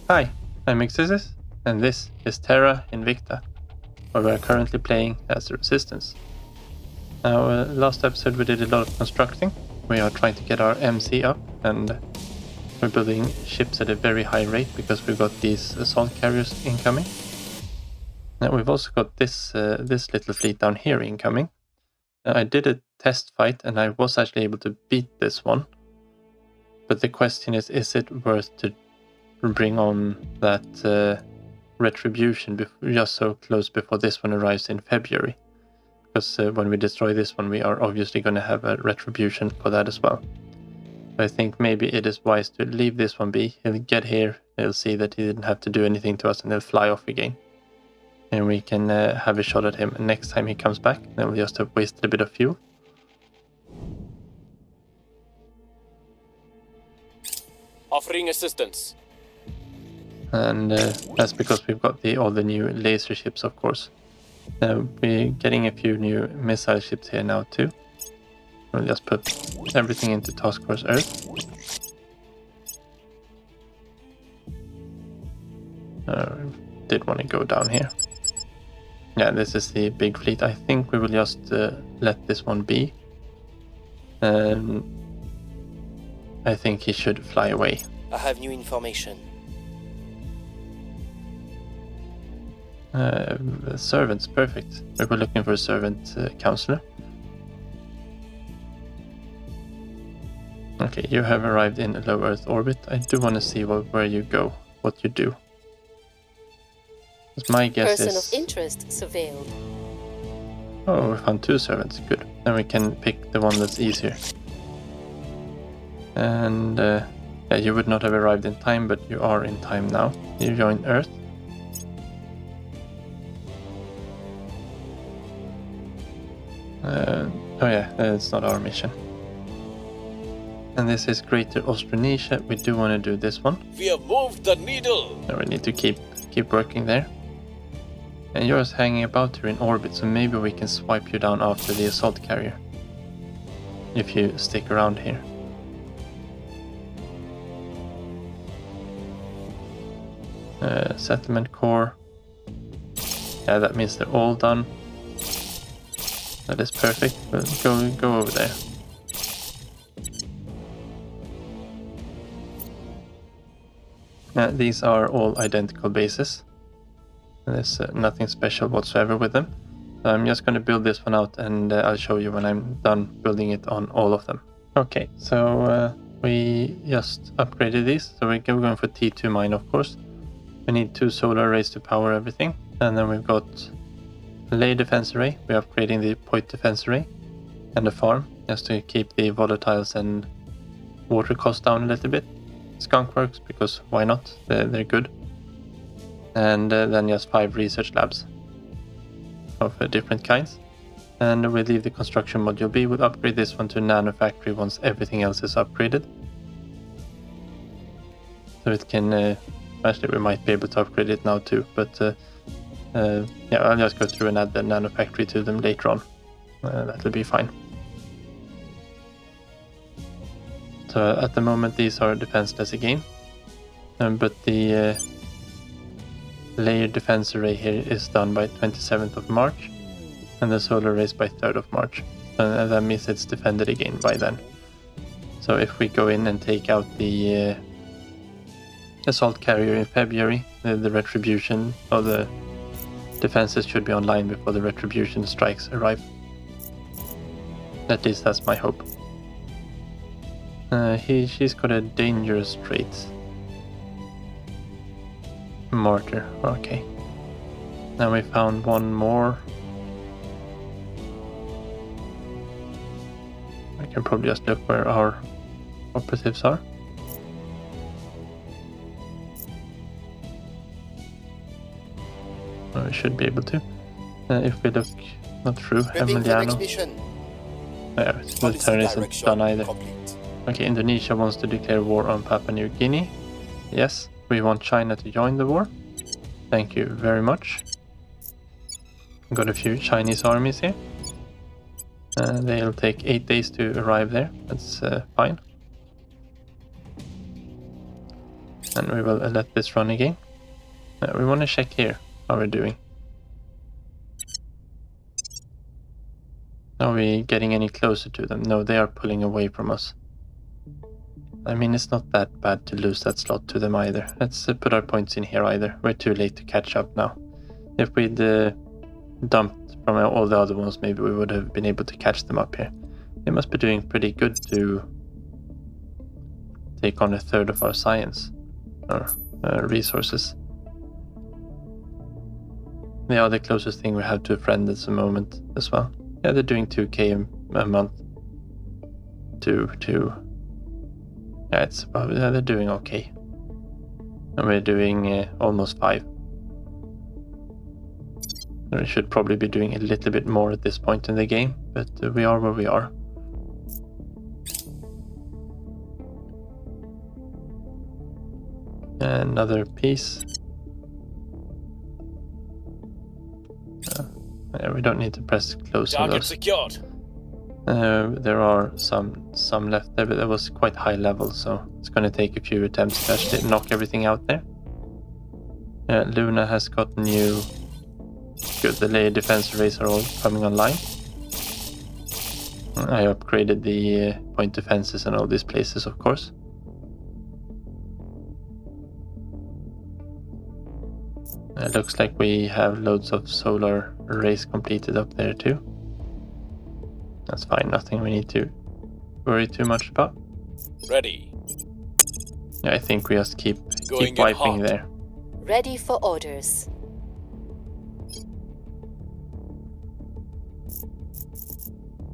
Hi, I'm Exorcist, and this is Terra Invicta, where we are currently playing as the Resistance. Now, last episode we did a lot of constructing. We are trying to get our MC up, and we're building ships at a very high rate because we've got these assault carriers incoming. Now we've also got this little fleet down here incoming. I did a test fight, and I was actually able to beat this one. But the question is it worth to bring on that retribution just so close before this one arrives in February? Because when we destroy this one, we are obviously going to have a retribution for that as well. I think maybe it is wise to leave this one be. He'll get here, he'll see that he didn't have to do anything to us, and he'll fly off again. And we can have a shot at him next time he comes back. Then we'll just have wasted a bit of fuel. Offering assistance. And that's because we've got all the new laser ships, of course. We're getting a few new missile ships here now too. We'll just put everything into Task Force Earth. Did want to go down here. Yeah, this is the big fleet. I think we will just let this one be. I think he should fly away. I have new information. Servants, perfect. We were looking for a servant counselor. Okay, you have arrived in a low Earth orbit. I do want to see where you go, what you do. My guess Person is... of interest surveilled. Oh, we found 2 servants. Good. Then we can pick the one that's easier. And yeah, you would not have arrived in time, but you are in time now. You join Earth. Oh yeah, it's not our mission. And this is Greater Austronesia. We do want to do this one. We have moved the needle. So we need to keep working there. And yours hanging about here in orbit, so maybe we can swipe you down after the assault carrier. If you stick around here. Settlement core. Yeah, that means they're all done. That is perfect. We'll go over there. These are all identical bases. There's nothing special whatsoever with them. So I'm just going to build this one out, and I'll show you when I'm done building it on all of them. Okay, so we just upgraded these. So we're going for T2 mine, of course. We need 2 solar arrays to power everything. And then we've got a layer defense array. We're upgrading the point defense array. And a farm, just to keep the volatiles and water costs down a little bit. Skunk works, because why not? They're good. And then just 5 research labs of different kinds. And we'll leave the construction module B. We'll upgrade this one to nano factory once everything else is upgraded. So it can... actually, we might be able to upgrade it now too, but yeah, I'll just go through and add the nano factory to them later on. That'll be fine. So at the moment these are defenseless again, but the layer defense array here is done by 27th of March, and the solar array is by 3rd of March, and that means it's defended again by then. So if we go in and take out the assault carrier in February, the retribution or the defenses should be online before the retribution strikes arrive. At least that's my hope. She's got a dangerous trait. Mortar, okay. Now we found one more. I can probably just look where our operatives are. We should be able to. If we look not through Emiliano. Yeah, the turn isn't done either. Complete. Okay, Indonesia wants to declare war on Papua New Guinea. Yes, we want China to join the war. Thank you very much. Got a few Chinese armies here. They'll take 8 days to arrive there. That's fine. And we will let this run again. We want to check here how we're doing. Are we getting any closer to them? No, they are pulling away from us. I mean, it's not that bad to lose that slot to them either. Let's put our points in here either. We're too late to catch up now. If we'd dumped from all the other ones, maybe we would have been able to catch them up here. They must be doing pretty good to take on a third of our science or resources. They are the closest thing we have to a friend at the moment as well. Yeah, they're doing 2k a month. Yeah, it's about, they're doing okay. And we're doing almost 5. We should probably be doing a little bit more at this point in the game, but we are where we are. Another piece. Yeah, we don't need to press close on Target those. secured. There are some left there, but that was quite high level, so it's going to take a few attempts to actually knock everything out there. Luna has got new... Good, the layer defense arrays are all coming online. I upgraded the point defenses in all these places, of course. It looks like we have loads of solar arrays completed up there too. That's fine, nothing we need to worry too much about. Ready. Yeah, I think we just keep Going wiping in hot. there. Ready for orders.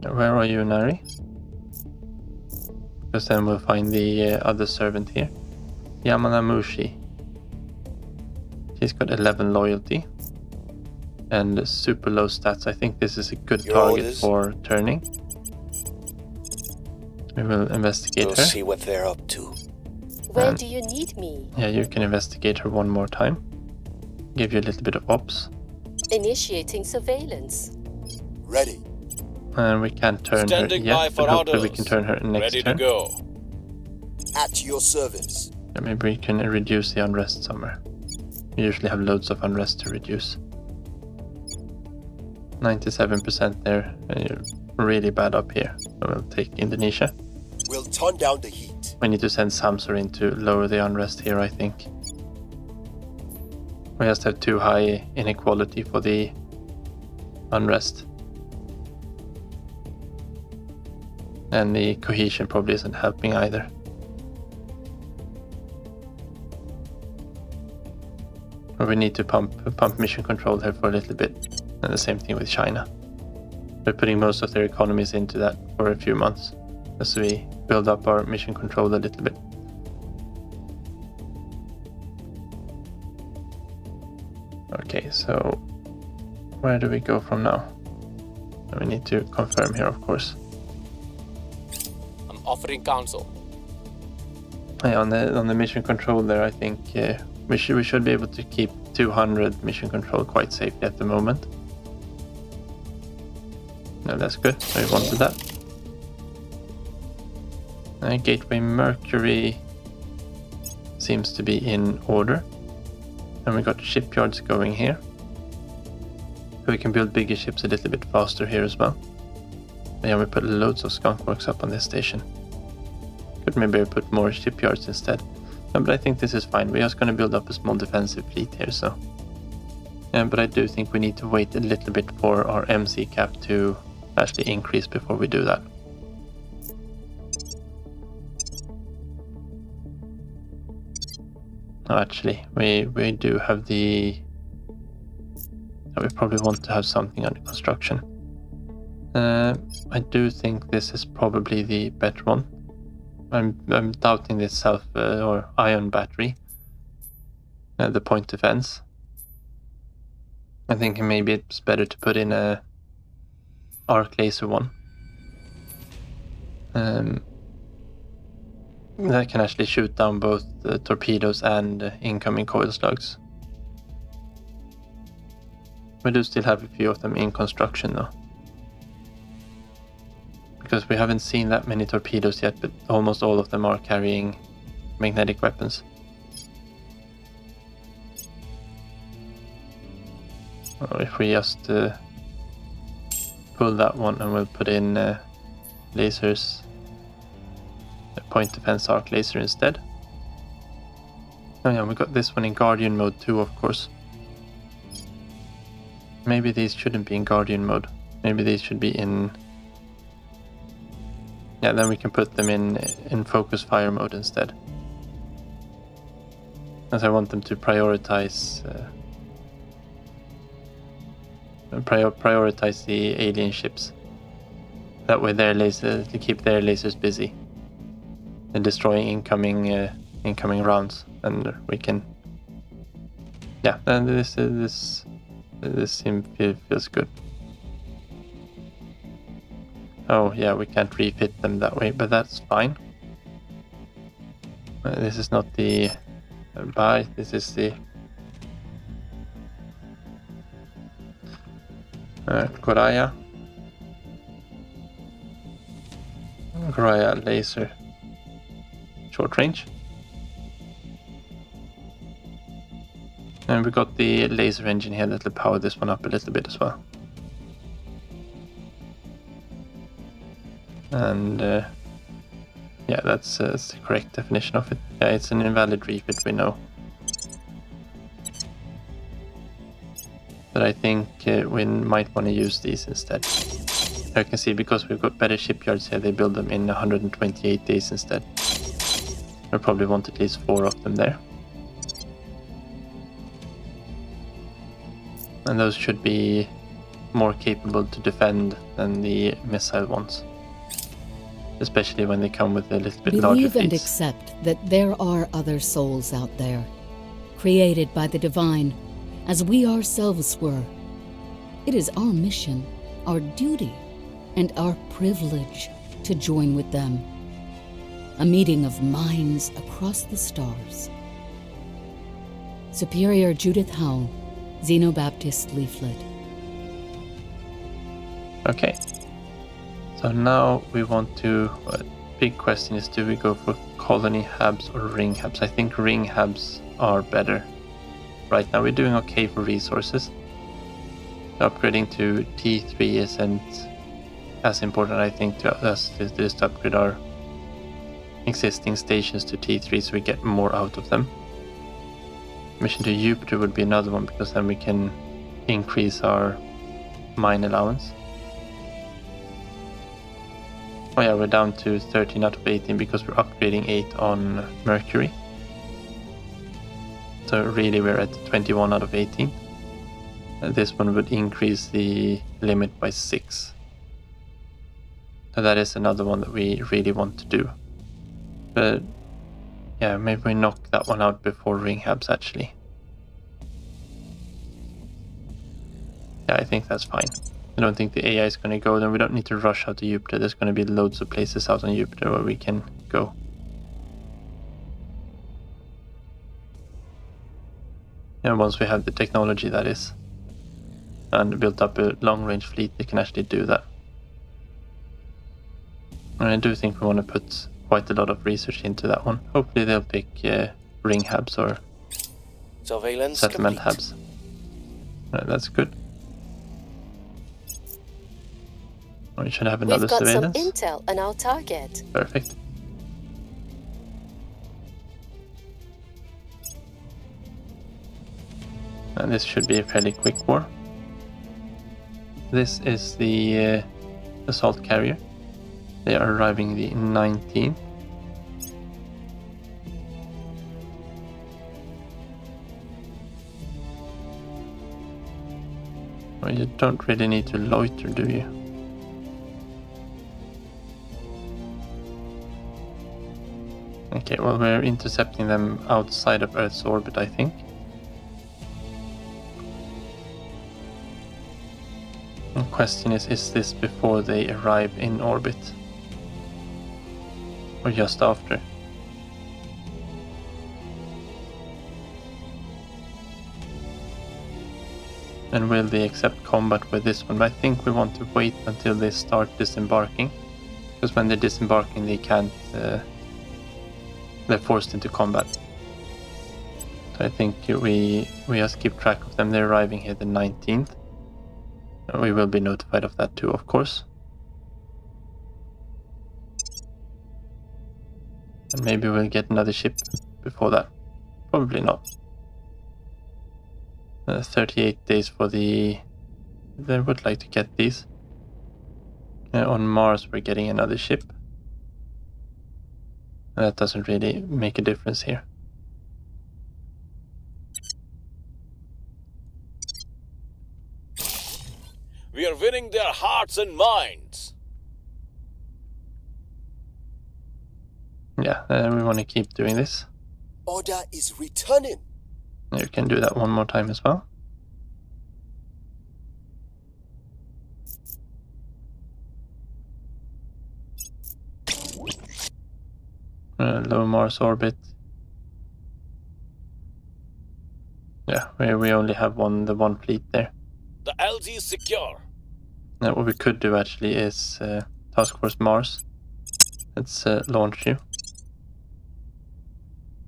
Where are you, Nari? Because then we'll find the other servant here. Yamanamushi. She's got 11 loyalty. And super low stats. I think this is a good Your target orders? for turning. We will investigate We'll her. see what they're up to. Where do you need me? Yeah, you can investigate her one more time. Give you a little bit of ops. Initiating surveillance. Ready. And we can't turn Standing her by yet, for but hopefully we orders. can turn her next Ready turn. to go. At your service. Yeah, maybe we can reduce the unrest somewhere. We usually have loads of unrest to reduce. 97% there. Really bad up here. We'll take Indonesia. We'll turn down the heat. We need to send Samsur in to lower the unrest here, I think. We just have too high inequality for the unrest. And the cohesion probably isn't helping either. But we need to pump mission control here for a little bit. And the same thing with China. We're putting most of their economies into that for a few months as we build up our mission control a little bit. Okay, so where do we go from now? We need to confirm here, of course. I'm offering counsel. Yeah, on the mission control there, I think we should be able to keep 200 mission control quite safely at the moment. No, that's good. We wanted that. Gateway Mercury seems to be in order. And we got shipyards going here. So we can build bigger ships a little bit faster here as well. Yeah, we put loads of skunk works up on this station. Could maybe put more shipyards instead. No, but I think this is fine. We're just going to build up a small defensive fleet here, so. But I do think we need to wait a little bit for our MC cap to actually increase before we do that. Oh, actually, we do have the... We probably want to have something under construction. I do think this is probably the better one. I'm doubting this self or ion battery. The point defense. I think maybe it's better to put in a arc laser one. That can actually shoot down both the torpedoes and incoming coil slugs. We do still have a few of them in construction though. Because we haven't seen that many torpedoes yet, but almost all of them are carrying magnetic weapons. Or if we just pull that one and we'll put in lasers, a point defense arc laser instead. Oh yeah, we got this one in Guardian mode too, of course. Maybe these shouldn't be in Guardian mode. Maybe these should be in... Yeah, then we can put them in focus fire mode instead. As I want them to prioritize prioritize the alien ships. That way their laser, to keep their lasers busy and destroying incoming rounds, and we can... Yeah, and this feels good. Oh yeah, we can't refit them that way, but that's fine. This is not the buy, this is the Goraya laser short range. And we got the laser engine here that will power this one up a little bit as well. And yeah, that's the correct definition of it. Yeah, it's an invalid refit, we know. But I think we might want to use these instead. I can see, because we've got better shipyards here, they build them in 128 days instead. I probably want at least 4 of them there. And those should be more capable to defend than the missile ones. Especially when they come with a little bit larger Believe and fleets. accept that there are other souls out there, created by the divine, as we ourselves were. It is our mission, our duty, and our privilege to join with them. A meeting of minds across the stars. Superior Judith Howell, Xenobaptist Leaflet. Okay. So now we want to... big question is, do we go for colony hubs or ring hubs? I think ring hubs are better. Right now we're doing okay for resources. Upgrading to T3 isn't as important, I think, to us to just upgrade our existing stations to T3 so we get more out of them. Mission to Jupiter would be another one, because then we can increase our mine allowance. Oh yeah, we're down to 13 out of 18 because we're upgrading 8 on Mercury. So really we're at 21 out of 18. This one would increase the limit by 6. So that is another one that we really want to do. But yeah, maybe we knock that one out before ring hubs actually. Yeah, I think that's fine. I don't think the AI is going to go, then we don't need to rush out to Jupiter. There's going to be loads of places out on Jupiter where we can go. And once we have the technology, that is, and built up a long-range fleet, they can actually do that. And I do think we want to put quite a lot of research into that one. Hopefully they'll pick ring hubs or Surveillance settlement complete. hubs. Right, that's good. We should have another We've got surveillance. some intel on our target. Perfect. And this should be a fairly quick war. This is the assault carrier. They are arriving the 19th. Well, you don't really need to loiter, do you? Okay, well, we're intercepting them outside of Earth's orbit, I think. The question is this before they arrive in orbit? Or just after? And will they accept combat with this one? But I think we want to wait until they start disembarking. Because when they're disembarking, they can't... they're forced into combat. So I think we just keep track of them. They're arriving here the 19th. We will be notified of that too, of course. And maybe we'll get another ship before that. Probably not. 38 days for the... They would like to get these. On Mars we're getting another ship. That doesn't really make a difference here. We are winning their hearts and minds. Yeah, we want to keep doing this. Order is returning. You can do that one more time as well. Low Mars orbit. Yeah, we only have the one fleet there. The LG is secure. Now what we could do actually is Task Force Mars. Let's launch you.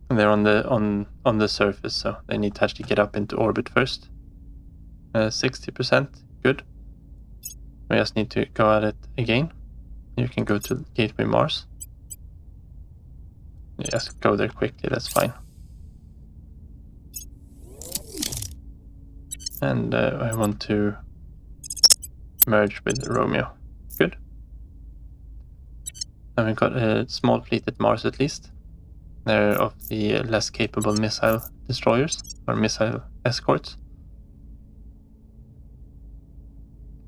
And they're on the surface, so they need to actually get up into orbit first. 60%, good. We just need to go at it again. You can go to Gateway Mars. Just go there quickly, that's fine. And I want to merge with Romeo. Good. And we've got a small fleet at Mars at least. They're of the less capable missile destroyers, or missile escorts.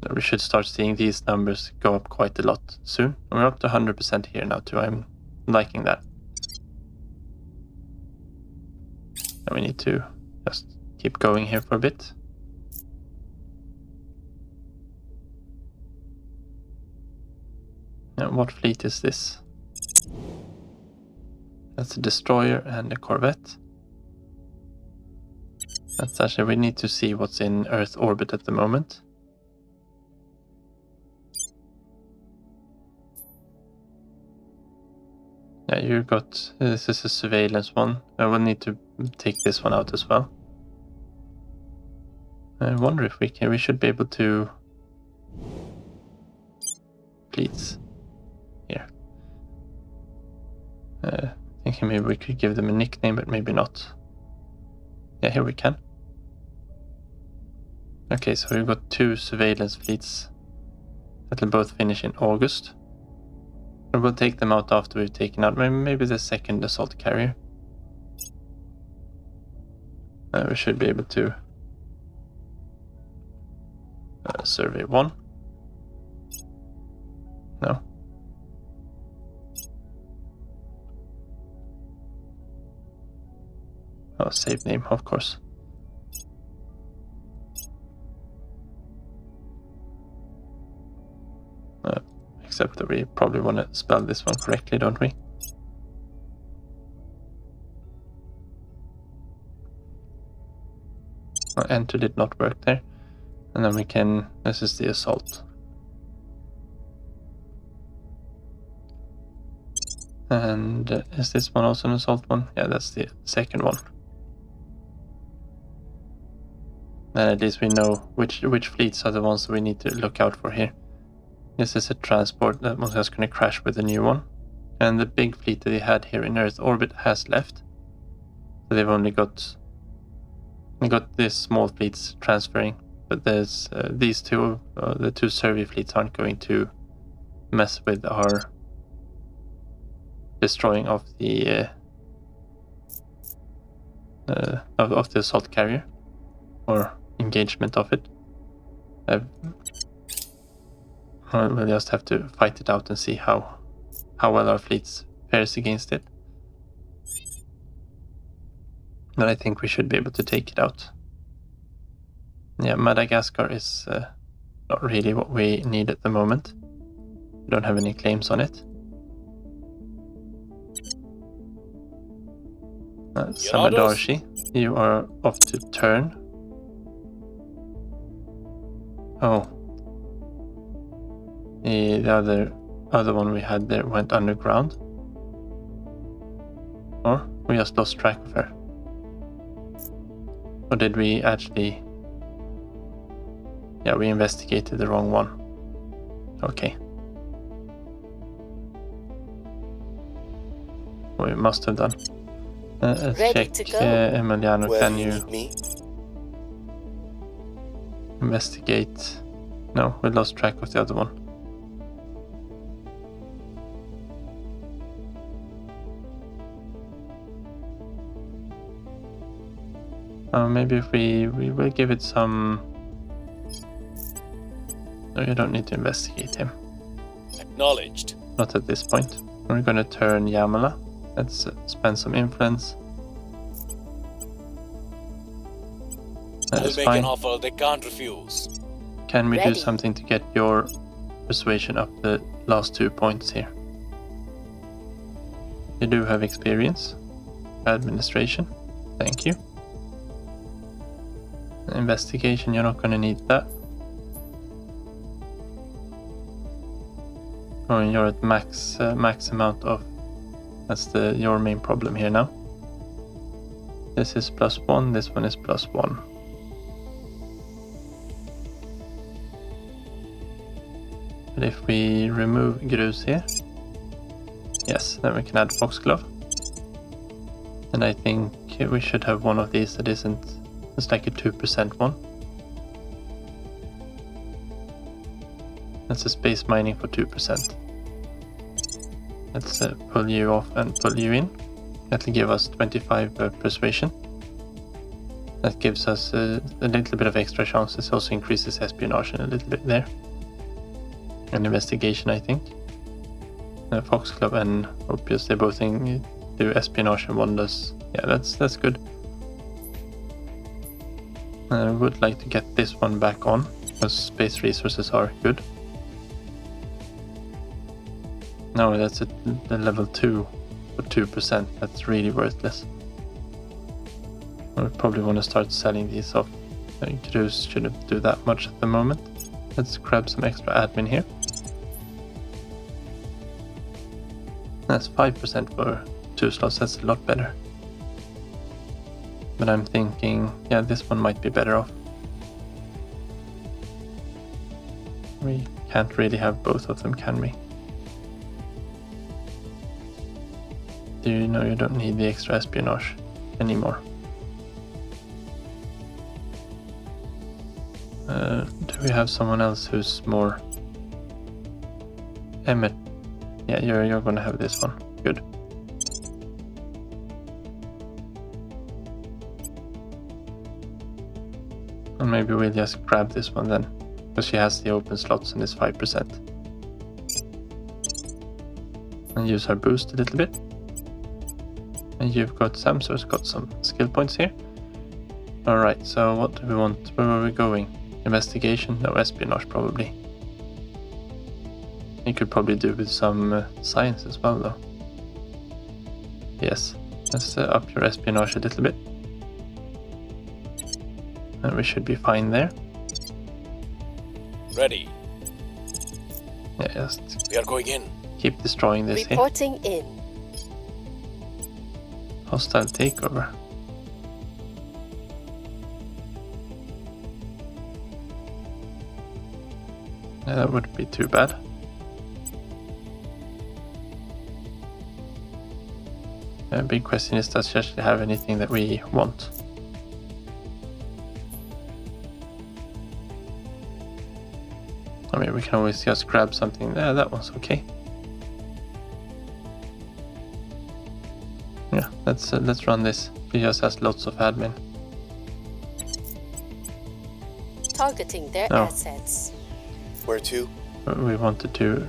So we should start seeing these numbers go up quite a lot soon. And we're up to 100% here now too, I'm liking that. And we need to just keep going here for a bit. Now, what fleet is this? That's a destroyer and a corvette. That's actually, we need to see what's in Earth orbit at the moment. Yeah, you got, this is a surveillance one. I will need to take this one out as well. I wonder if we should be able to... Fleets. Here. Thinking maybe we could give them a nickname, but maybe not. Yeah, here we can. Okay, so we've got 2 surveillance fleets that will both finish in August. And we'll take them out after we've taken out maybe the second assault carrier. We should be able to survey 1. No. Oh, save name, of course. Except that we probably want to spell this one correctly, don't we? Oh, enter did not work there. And then we can, this is the assault. And is this one also an assault one? Yeah, that's the second one. Then at least we know which fleets are the ones that we need to look out for here. This is a transport that was just going to crash with the new one. And the big fleet that they had here in Earth orbit has left. So they've only got these small fleets transferring. But there's these two, the 2 survey fleets aren't going to mess with our destroying of the of the assault carrier or engagement of it. We'll just have to fight it out and see how well our fleets fares against it. But I think we should be able to take it out. Yeah, Madagascar is not really what we need at the moment. We don't have any claims on it. Samadarshi, you are off to turn. Oh. The other one we had there went underground. Or we just lost track of her. Or did we actually... Yeah, we investigated the wrong one. Okay. We must have done. Let's Ready check. to go. Emiliano, Where can you you need me? investigate? No, we lost track of the other one. Maybe if we will give it some... No, you don't need to investigate him. Acknowledged. Not at this point. We're going to turn Yamala. Let's spend some influence. That I'll is make fine. an offer they can't refuse. Can we do Ready. something to get your persuasion up the last 2 points here? You do have experience. Administration. Thank you. Investigation, you're not going to need that. Oh, and you're at max amount of... That's your main problem here now. This is +1, this one is +1. But if we remove Grus here, yes, then we can add Foxglove. And I think we should have one of these that isn't, it's like a 2% one. That's a space mining for 2%. Let's pull you off and pull you in. That'll give us 25 persuasion. That gives us a little bit of extra chances. Also increases espionage a little bit there. And investigation, I think. Foxglove and Opius, they both do espionage and one does. Yeah, that's good. I would like to get this one back on, because space resources are good. No, that's at the level 2 for 2%. That's really worthless. I probably want to start selling these off. Grus shouldn't do that much at the moment. Let's grab some extra admin here. That's 5% for 2 slots. That's a lot better. But I'm thinking, yeah, this one might be better off. We can't really have both of them, can we? Do you know you don't need the extra espionage anymore? Do we have someone else who's more... Emmett? Yeah, you're gonna have this one. Good. And maybe we'll just grab this one then, because she has the open slots and it's 5%. And use her boost a little bit. And you've got Samsor's got some skill points here. Alright, so what do we want? Where are we going? Investigation? No, espionage probably. You could probably do with some science as well though. Yes, let's up your espionage a little bit. And we should be fine there. Ready. Yeah, just We are going in. keep destroying this here. Reporting in. Hostile takeover. Yeah, that wouldn't be too bad. The big question is, does she actually have anything that we want? I mean, we can always just grab something there. That one's okay. Yeah, let's run this. She just has lots of admin. Targeting their Oh. assets. Where to? We wanted to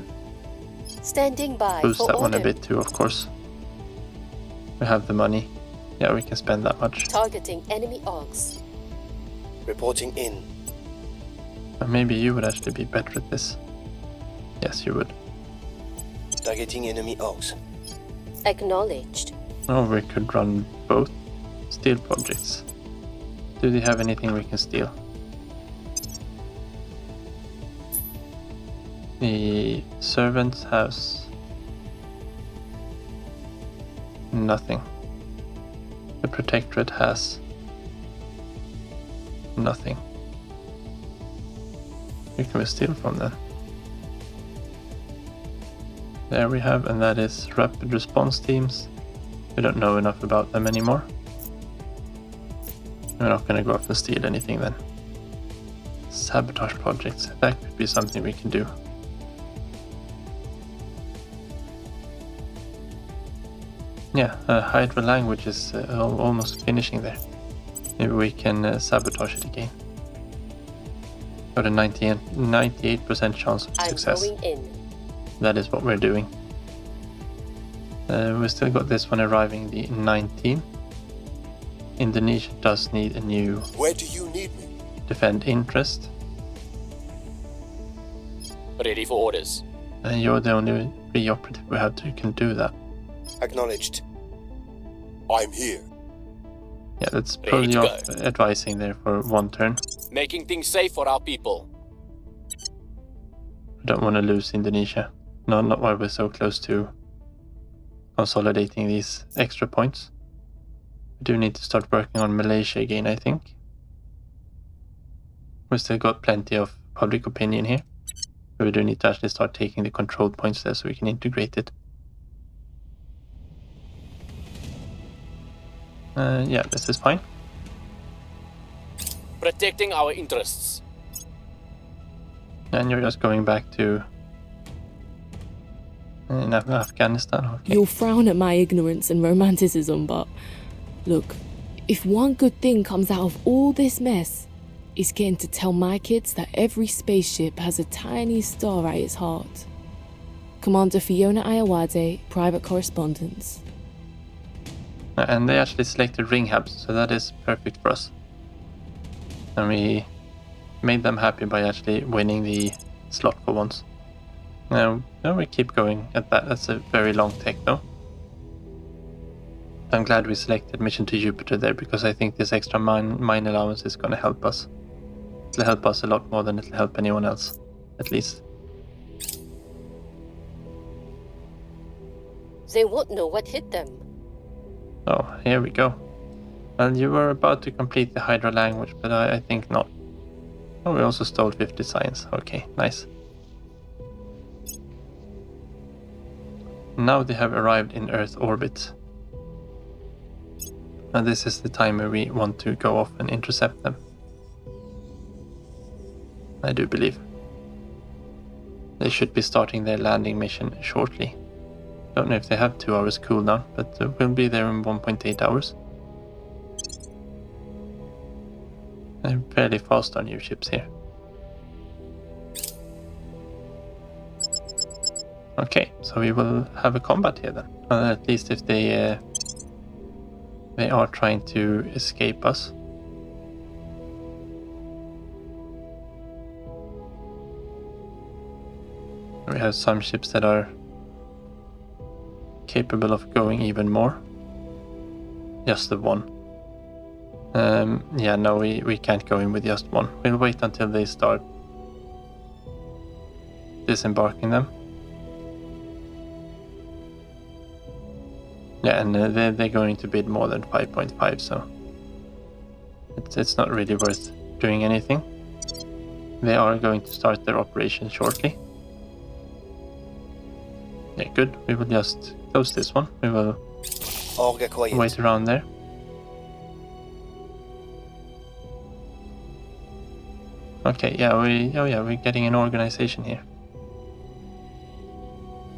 Standing by boost for that one a order. bit too, of course. We have the money. Yeah, we can spend that much. Targeting enemy Augs. Reporting in. Maybe you would actually be better at this. Yes, you would. Targeting enemy Augs. Acknowledged. Oh, we could run both steel projects. Do they have anything we can steal? The servant's house. Nothing. The protectorate has Nothing. Who can we steal from then? There we have, and that is rapid response teams. We don't know enough about them anymore. We're not going to go off and steal anything then. Sabotage projects, that could be something we can do. Yeah, Hydra language is almost finishing there. Maybe we can sabotage it again. Got a 98% chance of success. I'm going in. That is what we're doing. We still got this one arriving the 19th. Indonesia does need a new Where do you need me? defend interest. Ready for orders. And you're the only pre-operative we have who can do that. Acknowledged. I'm here. Yeah, let's Ready pull to you go. off advising there for one turn. Making things safe for our people. I don't want to lose Indonesia. No, not while we're so close to consolidating these extra points. We do need to start working on Malaysia again, I think. We've still got plenty of public opinion here. But we do need to actually start taking the control points there so we can integrate it. Yeah, this is fine. Protecting our interests. And you're just going back to in Afghanistan. Okay. You'll frown at my ignorance and romanticism, but look, if one good thing comes out of all this mess, it's getting to tell my kids that every spaceship has a tiny star at its heart. Commander Fiona Ayawade, Private Correspondence. And they actually selected ring hubs, so that is perfect for us. And we made them happy by actually winning the slot for once. Now we keep going at that. That's a very long tech though. I'm glad we selected mission to Jupiter there, because I think this extra mine allowance is going to help us. It'll help us a lot more than it'll help anyone else, at least. They won't know what hit them. Oh, here we go. Well, you were about to complete the Hydra language, but I think not. Oh, we also stole 50 science. Okay, nice. Now they have arrived in Earth orbit. And this is the time where we want to go off and intercept them. I do believe. They should be starting their landing mission shortly. Don't know if they have 2 hours cooldown, but we'll be there in 1.8 hours. They're fairly fast on new ships here. Okay, so we will have a combat here then. At least if they are trying to escape us. We have some ships that are capable of going even more. Just the one. Yeah, no, we can't go in with just one. We'll wait until they start disembarking them. Yeah, and they're going to bid more than 5.5, so it's not really worth doing anything. They are going to start their operation shortly. Yeah, good. We will just close this one. We will wait around there. Okay, yeah, we're getting an organization here.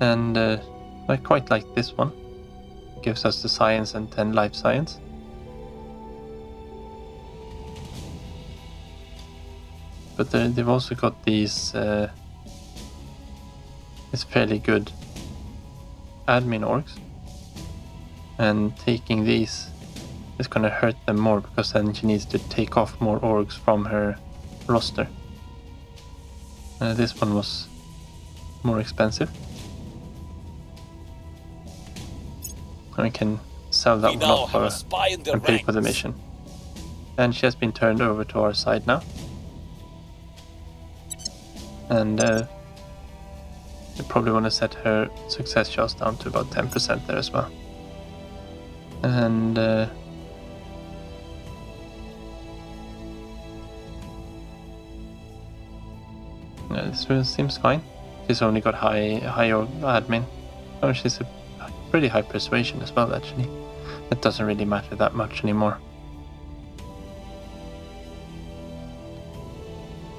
And I quite like this one. Gives us the science and 10 life science. But they've also got these it's fairly good admin orgs, and taking these is going to hurt them more, because then she needs to take off more orgs from her roster. This one was more expensive. We can sell that one off for and pay for the mission. And she has been turned over to our side now. And you probably want to set her success chance down to about 10% there as well. And This seems fine. She's only got high admin. Oh, she's a pretty high persuasion as well, actually. It doesn't really matter that much anymore.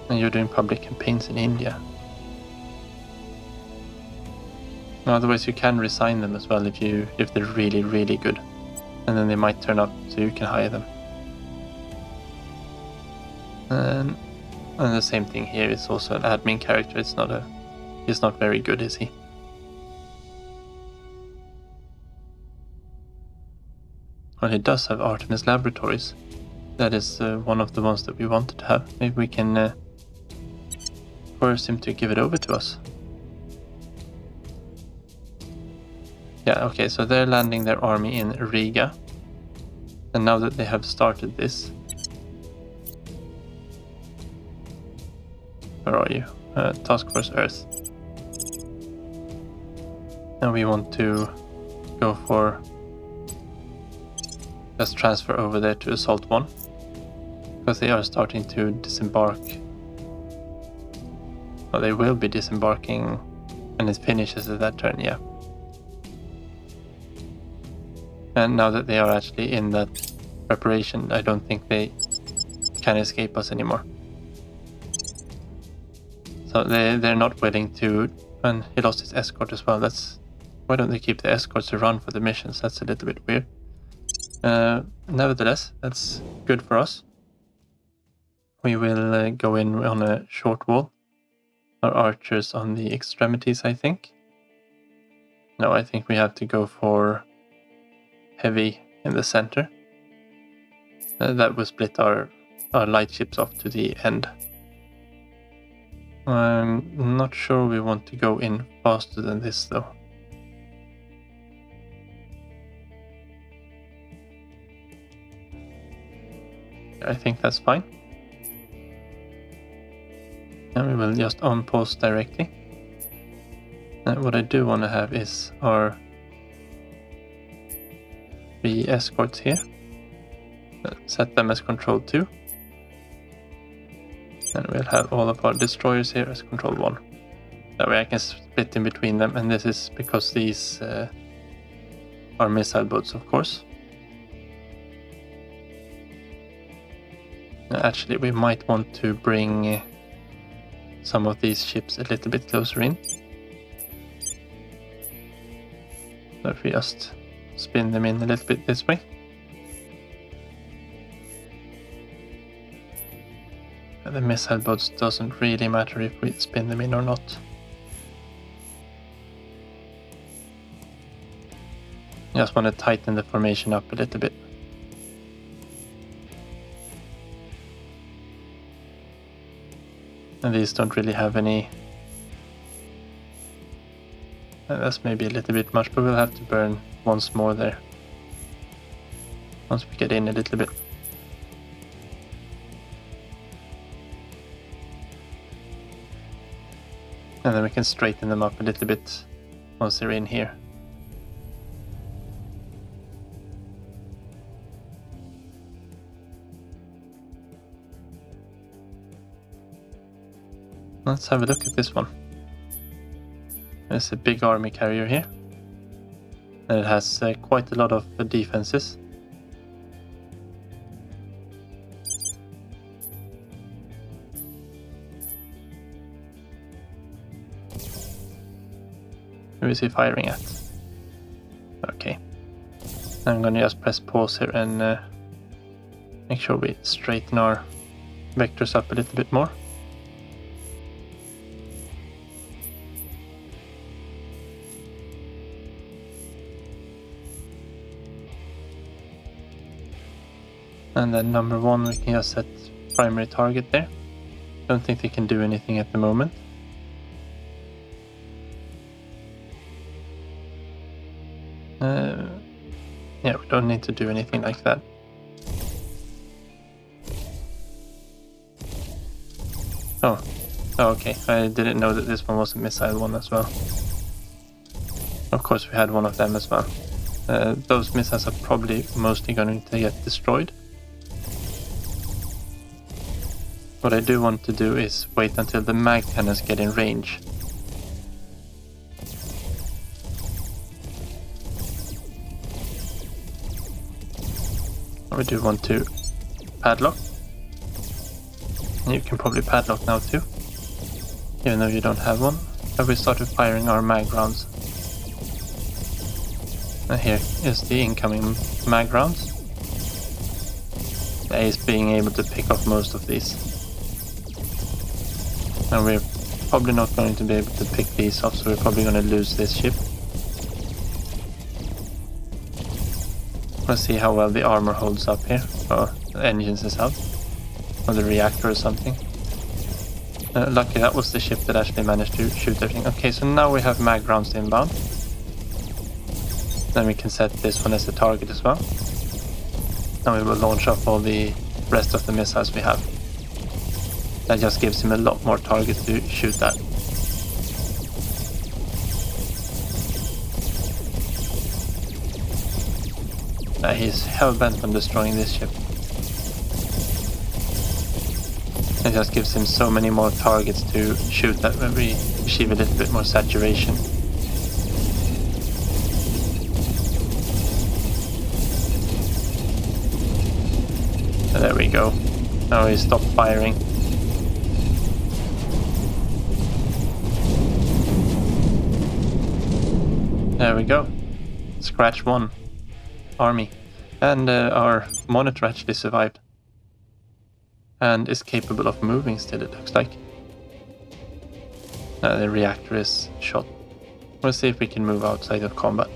And you're doing public campaigns in India. Otherwise, you can resign them as well if they're really, really good, and then they might turn up so you can hire them. And the same thing here. It's also an admin character. He's not very good, is he? Well, he does have Artemis Laboratories. That is one of the ones that we wanted to have. Maybe we can force him to give it over to us. Yeah, okay, so they're landing their army in Riga. And now that they have started this... Where are you? Task Force Earth. And we want to go for... Just transfer over there to Assault 1. Because they are starting to disembark. Well, they will be disembarking when it finishes at that turn, yeah. And now that they are actually in that preparation, I don't think they can escape us anymore. So they're not willing to... And he lost his escort as well. Why don't they keep the escorts to run for the missions? That's a little bit weird. Nevertheless, that's good for us. We will go in on a short wall. Our archers on the extremities, I think. No, I think we have to go for heavy in the center. That will split our light ships off to the end. I'm not sure we want to go in faster than this though. I think that's fine. And we will just on-post directly. And what I do want to have is our 3 escorts here. Set them as control 2. And we'll have all of our destroyers here as control 1. That way I can split in between them, and this is because these are missile boats, of course. Actually, we might want to bring some of these ships a little bit closer in. So if we just spin them in a little bit this way. And the missile boats doesn't really matter if we spin them in or not. Just want to tighten the formation up a little bit. And these don't really have any... that's maybe a little bit much, but we'll have to burn once more there. Once we get in a little bit. And then we can straighten them up a little bit once they're in here. Let's have a look at this one. There's a big army carrier here. And it has quite a lot of defenses. Who is he firing at? Okay. I'm gonna just press pause here and make sure we straighten our vectors up a little bit more. And then number 1, we can just set primary target there. Don't think they can do anything at the moment. Yeah, we don't need to do anything like that. Oh, okay. I didn't know that this one was a missile one as well. Of course, we had one of them as well. Those missiles are probably mostly going to get destroyed. What I do want to do is wait until the mag cannons get in range. We do want to padlock. You can probably padlock now too, even though you don't have one. But we started firing our mag rounds. And here is the incoming mag rounds. The Ace being able to pick off most of these. And we're probably not going to be able to pick these off, so we're probably going to lose this ship. Let's see how well the armor holds up here. Oh, the engines is out. Or the reactor or something. Lucky that was the ship that actually managed to shoot everything. Okay, so now we have mag rounds inbound. Then we can set this one as a target as well. And we will launch off all the rest of the missiles we have. That just gives him a lot more targets to shoot at. He's hell-bent on destroying this ship. It just gives him so many more targets to shoot at when we achieve a little bit more saturation. And there we go. Now he stopped firing. There we go. Scratch 1. Army. And our monitor actually survived. And is capable of moving still, it looks like. The reactor is shot. We'll see if we can move outside of combat.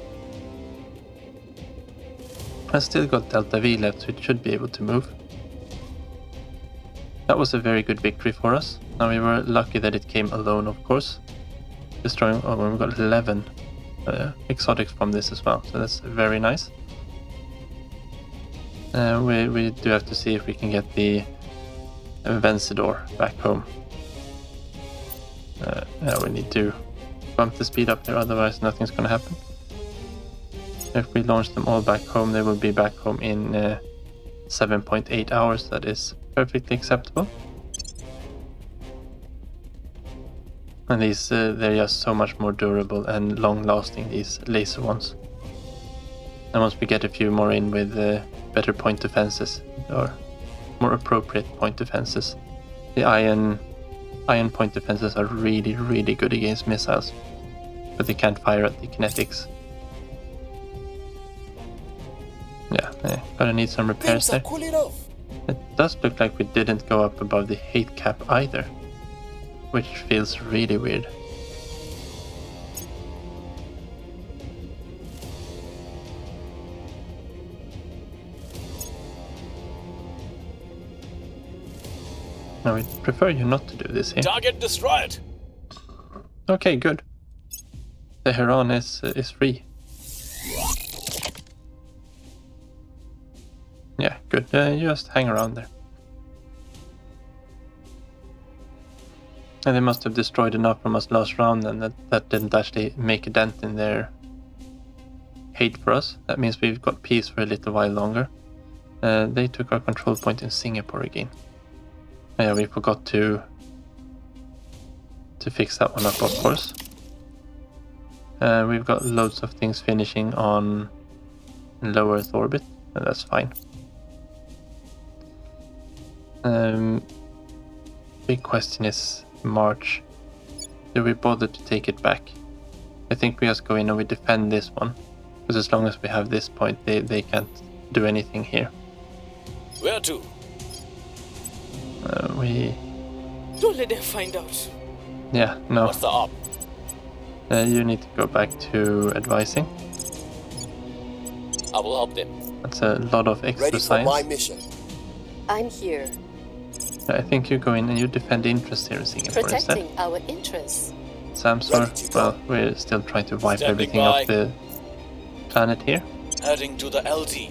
I still got Delta V left, so it should be able to move. That was a very good victory for us. Now we were lucky that it came alone, of course. Destroying, oh, we got 11 exotics from this as well, so that's very nice. We do have to see if we can get the Vencedor back home. Yeah, we need to bump the speed up there, otherwise nothing's going to happen. If we launch them all back home, they will be back home in 7.8 hours. That is perfectly acceptable. And these, they're just so much more durable and long-lasting, these laser ones. And once we get a few more in with better point defenses, or more appropriate point defenses, the iron point defenses are really, really good against missiles, but they can't fire at the kinetics. Yeah, gonna need some repairs there. It does look like we didn't go up above the hate cap either, which feels really weird. I would prefer you not to do this here. Target destroyed. Okay, good. The Heron is free. Yeah, good. Just hang around there. And they must have destroyed enough from us last round, and that didn't actually make a dent in their hate for us. That means we've got peace for a little while longer. They took our control point in Singapore again. Yeah, we forgot to fix that one up, of course. We've got loads of things finishing on low Earth orbit, and that's fine. Big question is March. Do we bother to take it back? I think we just go in and we defend this one, because as long as we have this point, they can't do anything here. Where to? Don't let them find out. Yeah, no. What's the op? You need to go back to advising. I will help them. That's a lot of extra Ready for science. my mission. I'm here, I think you go in and you defend interest here in Singapore protecting instead. our interests. Samsor, well, we're still trying to wipe Standing everything by. off the planet here. Heading to the LT.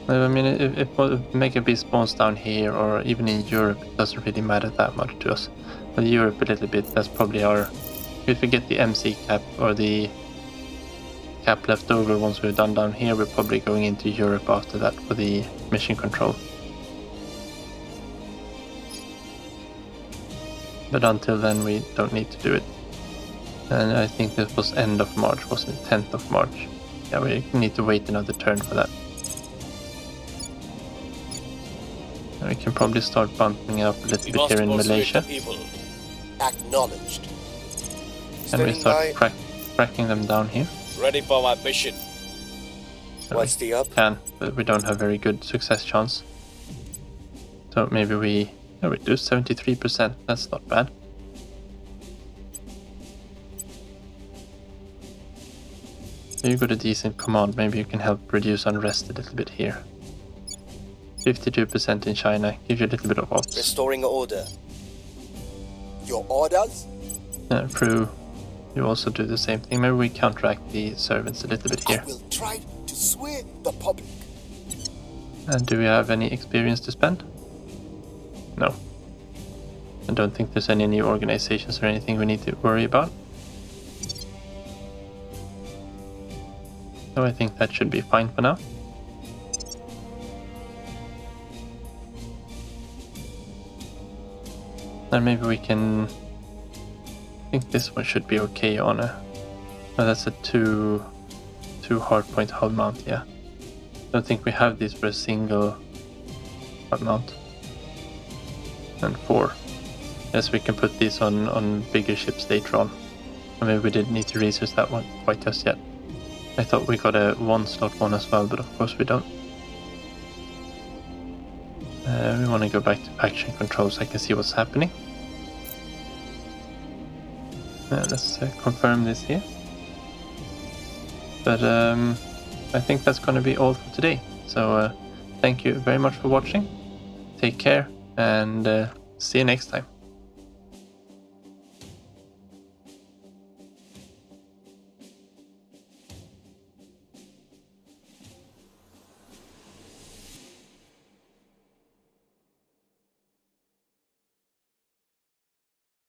I mean, if Mega Beast spawns down here or even in Europe, it doesn't really matter that much to us. But Europe a little bit, that's probably our... If we get the MC cap or the cap left over once we're done down here, we're probably going into Europe after that for the mission control. But until then, we don't need to do it. And I think this was end of March, wasn't it? 10th of March. Yeah, we need to wait another turn for that. And we can probably start bumping up a little bit here in Malaysia. People. Acknowledged. And we Standing start by. cracking them down here. Ready for my mission. So What's the up? we can, but we don't have very good success chance. So maybe we do 73%. That's not bad. So you got a decent command. Maybe you can help reduce unrest a little bit here. 52% in China. Give you a little bit of ops. Restoring order. Your orders? Peru, you also do the same thing. Maybe we counteract the servants a little bit here. will try to sway the public. And do we have any experience to spend? No. I don't think there's any new organizations or anything we need to worry about. So I think that should be fine for now. And maybe we can... I think this one should be okay on a... Oh, that's a two hardpoint hull mount, yeah. I don't think we have these for a single hard mount. And 4. Yes, we can put these on bigger ships later on. Or maybe we didn't need to research that one quite just yet. I thought we got a 1-slot one as well, but of course we don't. We want to go back to action control so I can see what's happening. Let's confirm this here. But I think that's going to be all for today. So thank you very much for watching. Take care and see you next time.